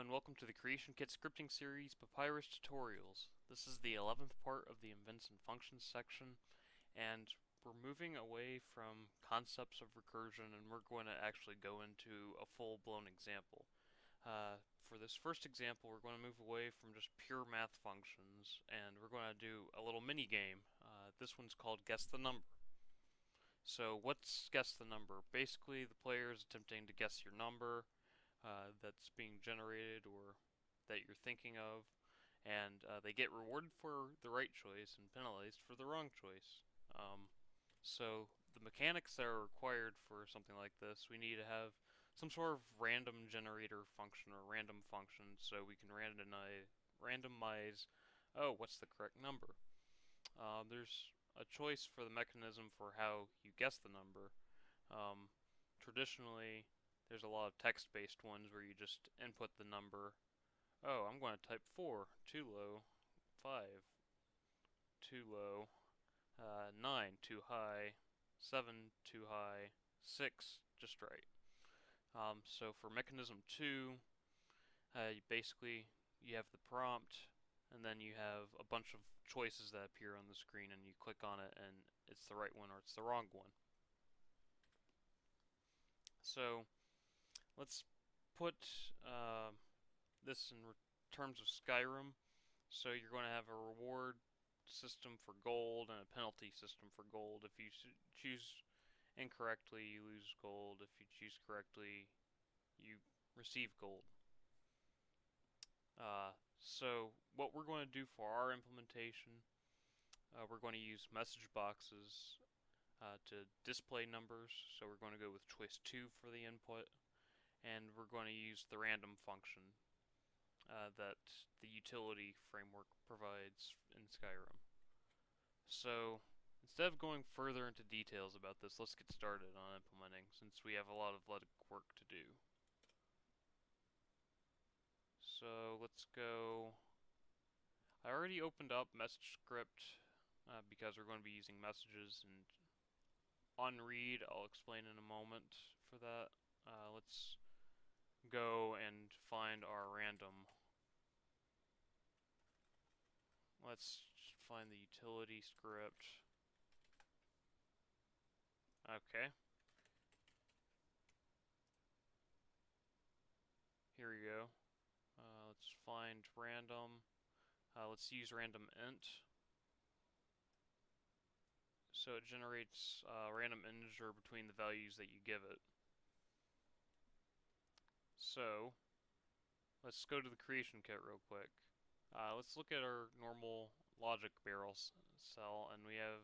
and welcome to the Creation Kit scripting series Papyrus Tutorials. This is the 11th part of the Events and Functions section, and we're moving away from concepts of recursion, and we're going to actually go into a full-blown example. For this first example, we're going to move away from just pure math functions, and we're going to do a little mini game. This one's called Guess the Number. So what's Guess the Number? Basically, the player is attempting to guess your number that's being generated or that you're thinking of, and they get rewarded for the right choice and penalized for the wrong choice. So the mechanics that are required for something like this, we need to have some sort of random generator function or random function so we can randomize, oh, what's the correct number? There's a choice for the mechanism for how you guess the number. Traditionally, there's a lot of text-based ones where you just input the number. Oh, I'm going to type 4, too low, 5, too low, 9, too high, 7, too high, 6, just right. So for mechanism 2, basically you have the prompt, and then you have a bunch of choices that appear on the screen, and you click on it, and it's the right one or it's the wrong one. So let's put this in terms of Skyrim. So you're going to have a reward system for gold and a penalty system for gold. If you choose incorrectly, you lose gold. If you choose correctly, you receive gold. So what we're going to do for our implementation, we're going to use message boxes to display numbers. So we're going to go with choice 2 for the input, and we're going to use the random function that the utility framework provides in Skyrim. So instead of going further into details about this, let's get started on implementing, since we have a lot of work to do. So let's go. I already opened up message script because we're going to be using messages, and on read I'll explain in a moment for that. Let's go and find our random. Let's find the utility script. Okay. Here we go. Let's find random. Let's use random int. So it generates a random integer between the values that you give it. So let's go to the creation kit real quick. Let's look at our normal logic barrel cell, and we have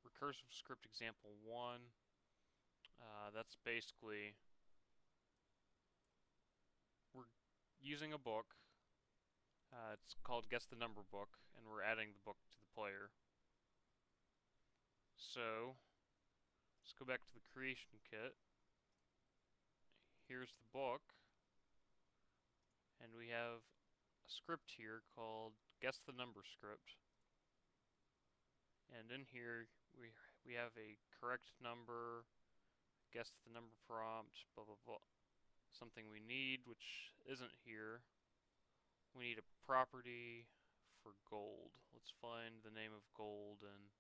recursive script example 1. That's basically, we're using a book. It's called Guess the Number book, and we're adding the book to the player. So let's go back to the creation kit. Here's the book, and we have a script here called Guess the Number script. And in here we have a correct number, guess the number prompt, blah blah blah. Something we need, which isn't here. We need a property for gold. Let's find the name of gold, and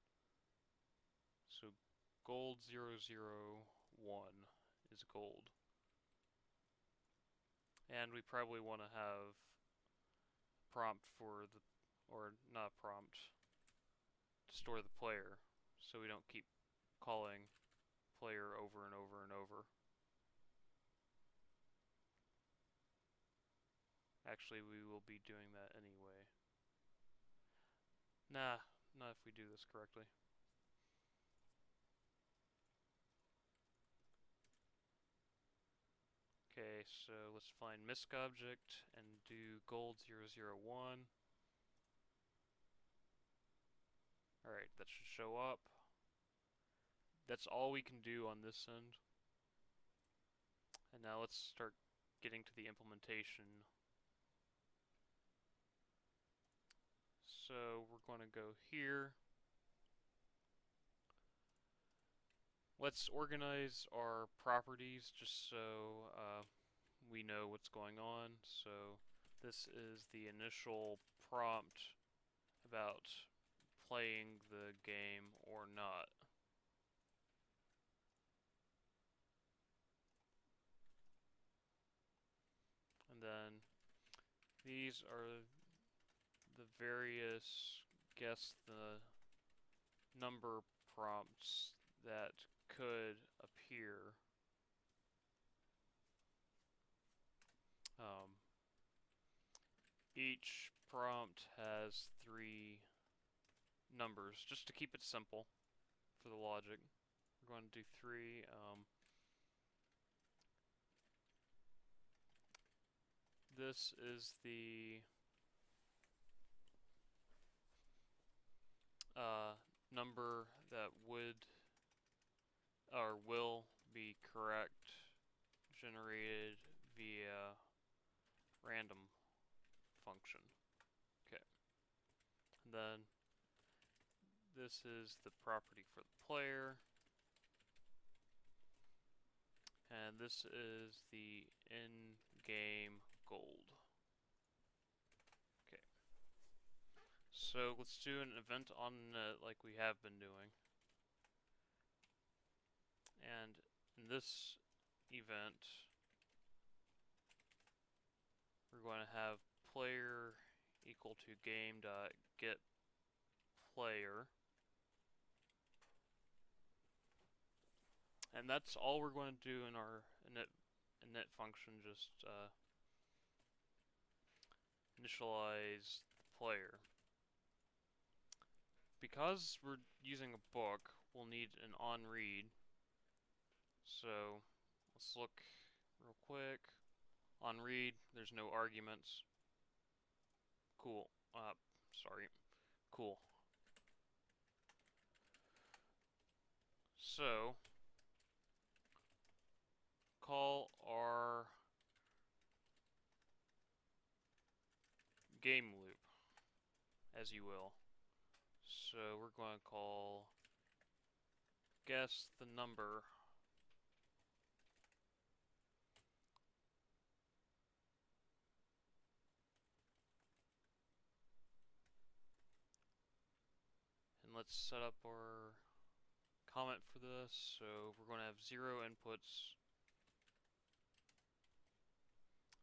so gold 001 is gold. And we probably want to have prompt for the, or not prompt, to store the player, so we don't keep calling player over and over and over. Actually, we will be doing that anyway. Nah, not if we do this correctly. Okay, so let's find misc object and do gold 001. Alright, that should show up. That's all we can do on this end. And now let's start getting to the implementation. So we're going to go here. Let's organize our properties just so we know what's going on. So this is the initial prompt about playing the game or not. And then these are the various guess the number prompts that could appear. Each prompt has 3 numbers, just to keep it simple for the logic. We're going to do 3. This is the number that would or will be correct, generated via random function. Okay. And then this is the property for the player. And this is the in-game gold. Okay. So let's do an event on net like we have been doing. And in this event, we're going to have player equal to game.getPlayer. And that's all we're going to do in our init function, just initialize the player. Because we're using a book, we'll need an onRead. So let's look real quick. OnRead, there's no arguments. Cool. Cool. So call our game loop, as you will. So we're going to call guess the number. And let's set up our comment for this. So we're going to have 0 inputs.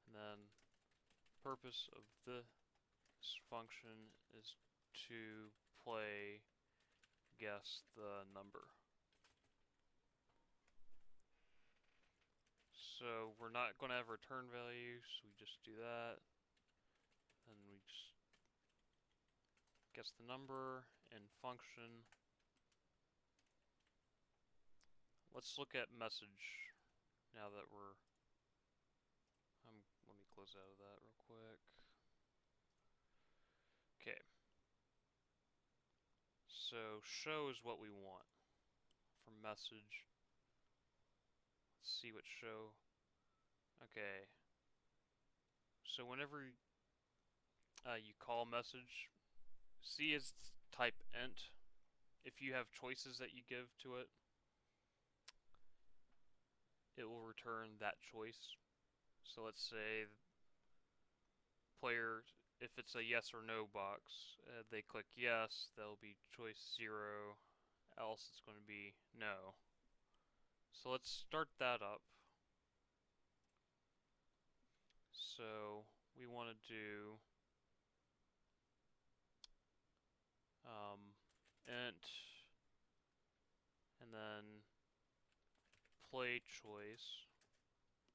And then purpose of this function is to play guess the number. So we're not going to have return value, so we just do that. And we just guess the number and function. Let's look at message now that we're let me close out of that real quick. Okay. So show is what we want for message. Let's see what show. Okay. So whenever you call message, C is type int. If you have choices that you give to it, it will return that choice. So let's say player, if it's a yes or no box, they click yes, there'll be choice 0, else it's going to be no. So let's start that up. So we want to do int and then play choice,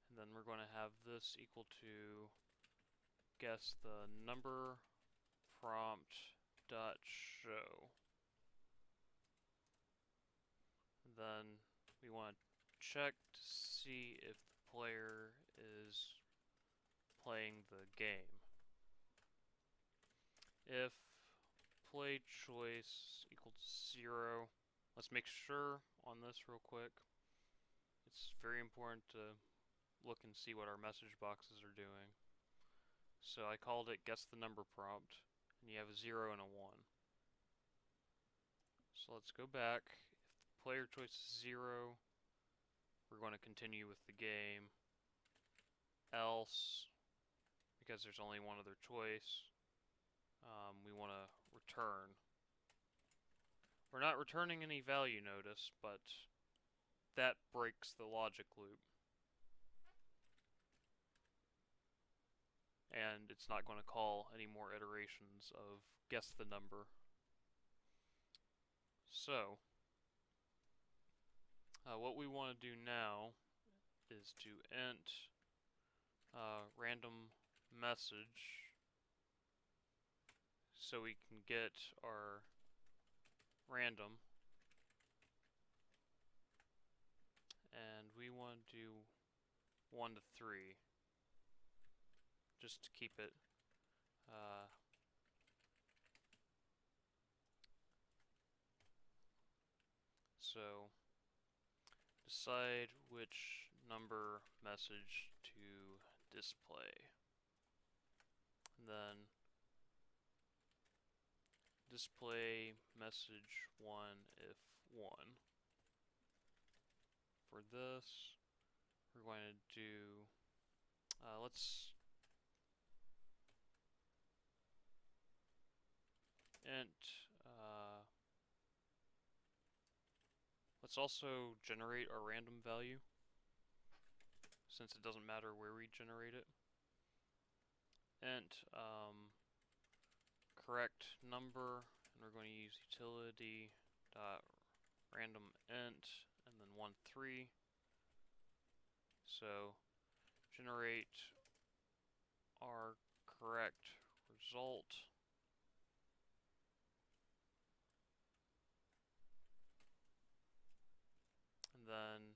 and then we're going to have this equal to guess the number prompt dot show. And then we want to check to see if the player is playing the game. If play choice equal to 0, let's make sure on this real quick. It's very important to look and see what our message boxes are doing. So I called it guess the number prompt, and you have a 0 and a 1. So let's go back. If the player choice is 0, we're going to continue with the game. Else else, because there's only one other choice, we want to return. We're not returning any value, notice, but that breaks the logic loop. And it's not going to call any more iterations of guess the number. So, what we want to do now is to int random message so we can get our random, and we want to do 1 to 3 just to keep it so decide which number message to display, and then display message 1 if 1. For this, we're going to do, let's int, let's also generate our random value, since it doesn't matter where we generate it. Int correct number, and we're going to use utility dot random int and then 1 3. So generate our correct result, and then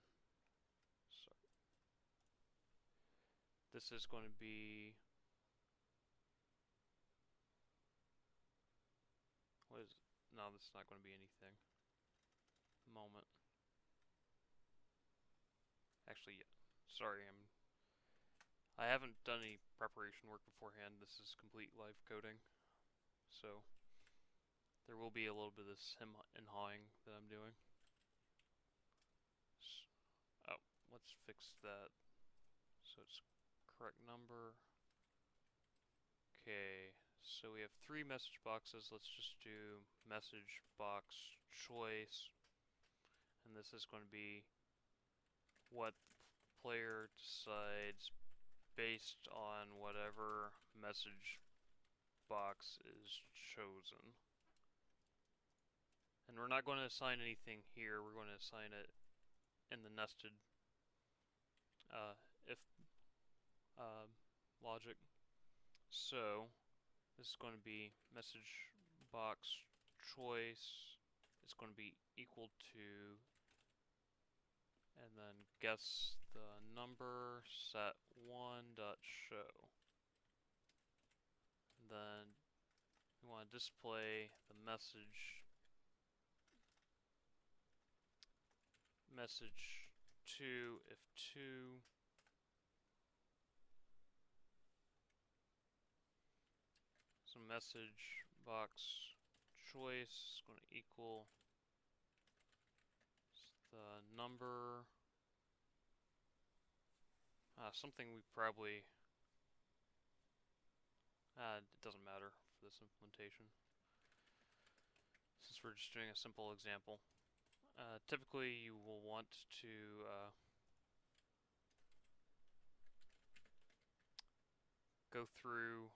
this is going to be, what is it? No, this is not going to be anything. Moment. Actually, yeah. Sorry, I haven't done any preparation work beforehand. This is complete live coding, so there will be a little bit of this hem and hawing that I'm doing. Oh, let's fix that. So it's correct number. Okay, so we have 3 message boxes. Let's just do message box choice, and this is going to be what player decides based on whatever message box is chosen. And we're not going to assign anything here, we're going to assign it in the nested if logic. So this is going to be message box choice is going to be equal to, and then guess the number, set 1 dot show. And then we want to display the message 2 if 2. So message box choice is going to equal the number, something we probably, it doesn't matter for this implementation, since we're just doing a simple example. Typically you will want to go through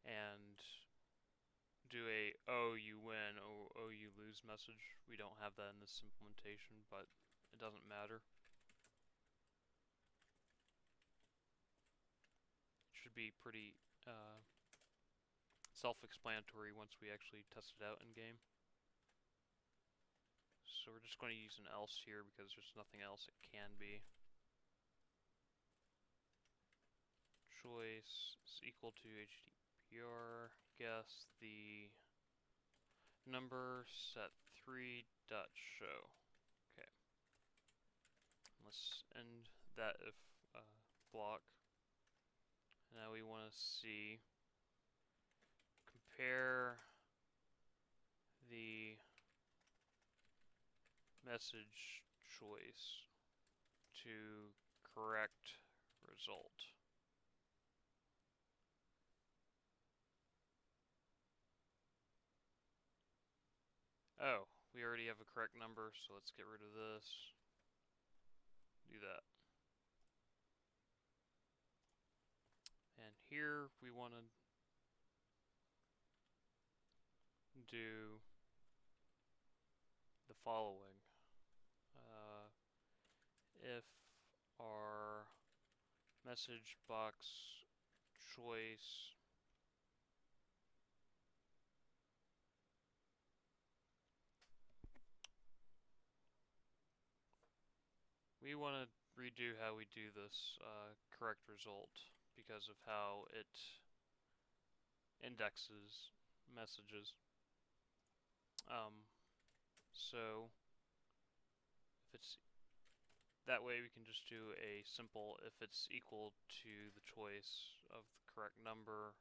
and do a "oh you win" or "oh you lose" message. We don't have that in this implementation, but it doesn't matter. It should be pretty self-explanatory once we actually test it out in game. So we're just going to use an else here because there's nothing else it can be. Choice is equal to HTTPR, guess the number, set 3 dot show. Okay. Let's end that if block. Now we want to see, compare the message choice to correct result. Oh, we already have a correct number, so let's get rid of this. Do that. And here we want to do the following. If our message box choice we want to redo how we do this correct result because of how it indexes messages. So if it's that way, we can just do a simple if it's equal to the choice of the correct number.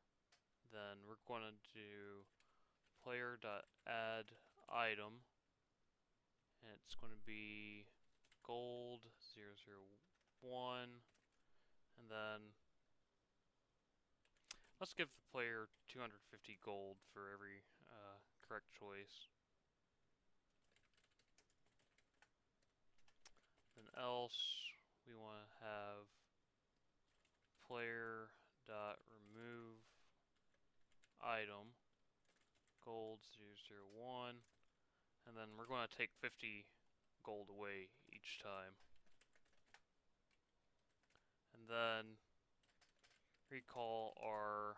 Then we're going to do player.add item, and it's going to be gold 001, and then let's give the player 250 gold for every correct choice. Then else we want to have player.remove item gold 001, and then we're going to take 50 gold away each time. And then recall our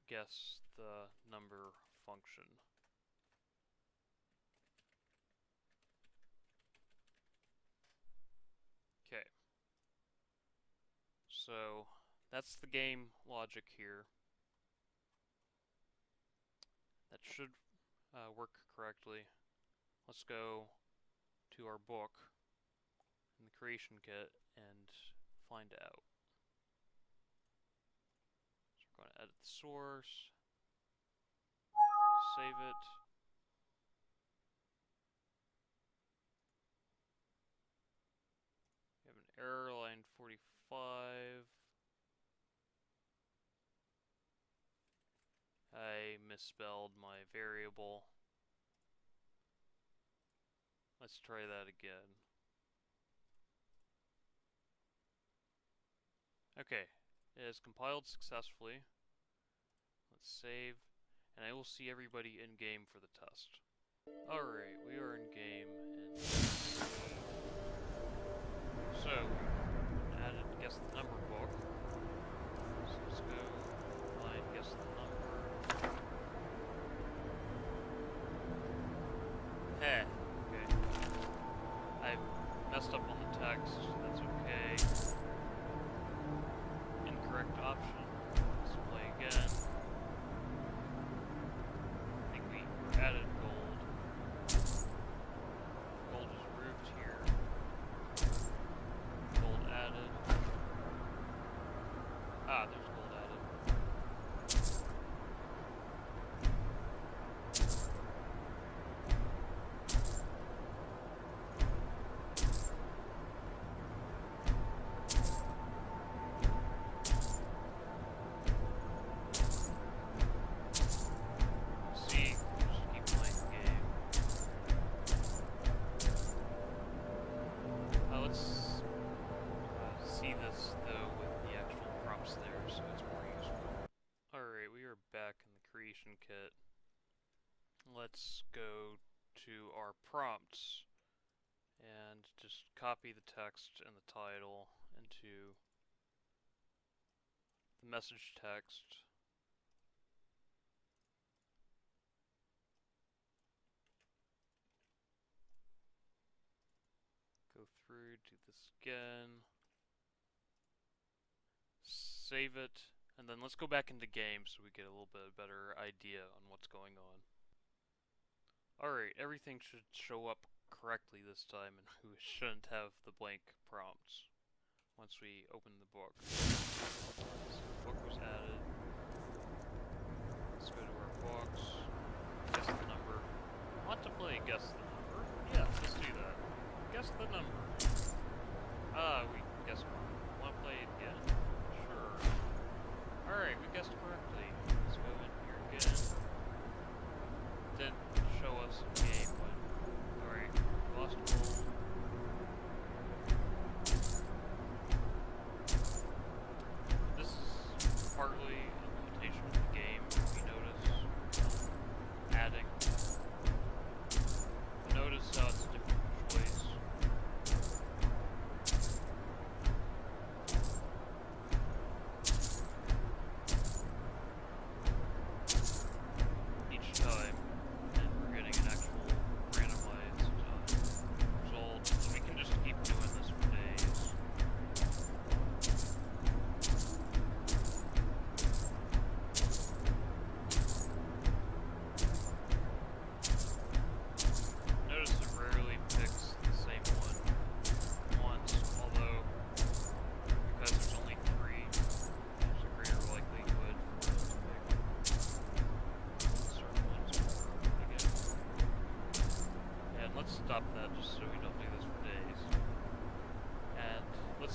guess the number function. Okay. So that's the game logic here. That should work correctly. Let's go to our book in the creation kit and find out. So we're going to edit the source, save it. We have an error, line 45. I misspelled my variable. Let's try that again. Okay, it has compiled successfully. Let's save, and I will see everybody in game for the test. Alright, we are in game, and so, added guess the number book. So let's go find guess the number. Heh, okay. I messed up on the text, that's okay. Incorrect option. Let's play again. I think we added gold. Gold is removed here. Gold added. Ah, there's gold added. See, just keep playing the game. Let's see this though with the actual prompts there, so it's more useful. Alright, we are back in the creation kit. Let's go to our prompts and just copy the text and the title into the message text. Go through, do this again. Save it, and then let's go back into game so we get a little bit better idea on what's going on. Alright, everything should show up correctly this time, and we shouldn't have the blank prompts once we open the book. So the book was added. Let's go to our box. Guess the number. Want to play guess the number? Yeah, let's do that. Guess the number. Ah, we guessed wrong. Want to play it again? Sure. Alright, we guessed correctly. Let's go in here again. Then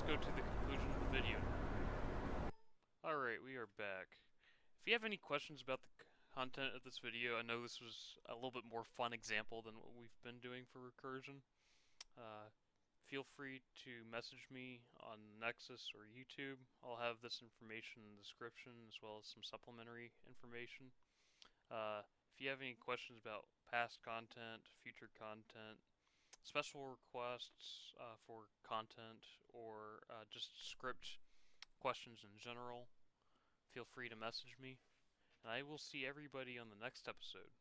go to the conclusion of the video. Alright, we are back. If you have any questions about the content of this video, I know this was a little bit more fun example than what we've been doing for recursion. Feel free to message me on Nexus or YouTube. I'll have this information in the description as well as some supplementary information. If you have any questions about past content, future content, special requests for content, or just script questions in general, feel free to message me. And I will see everybody on the next episode.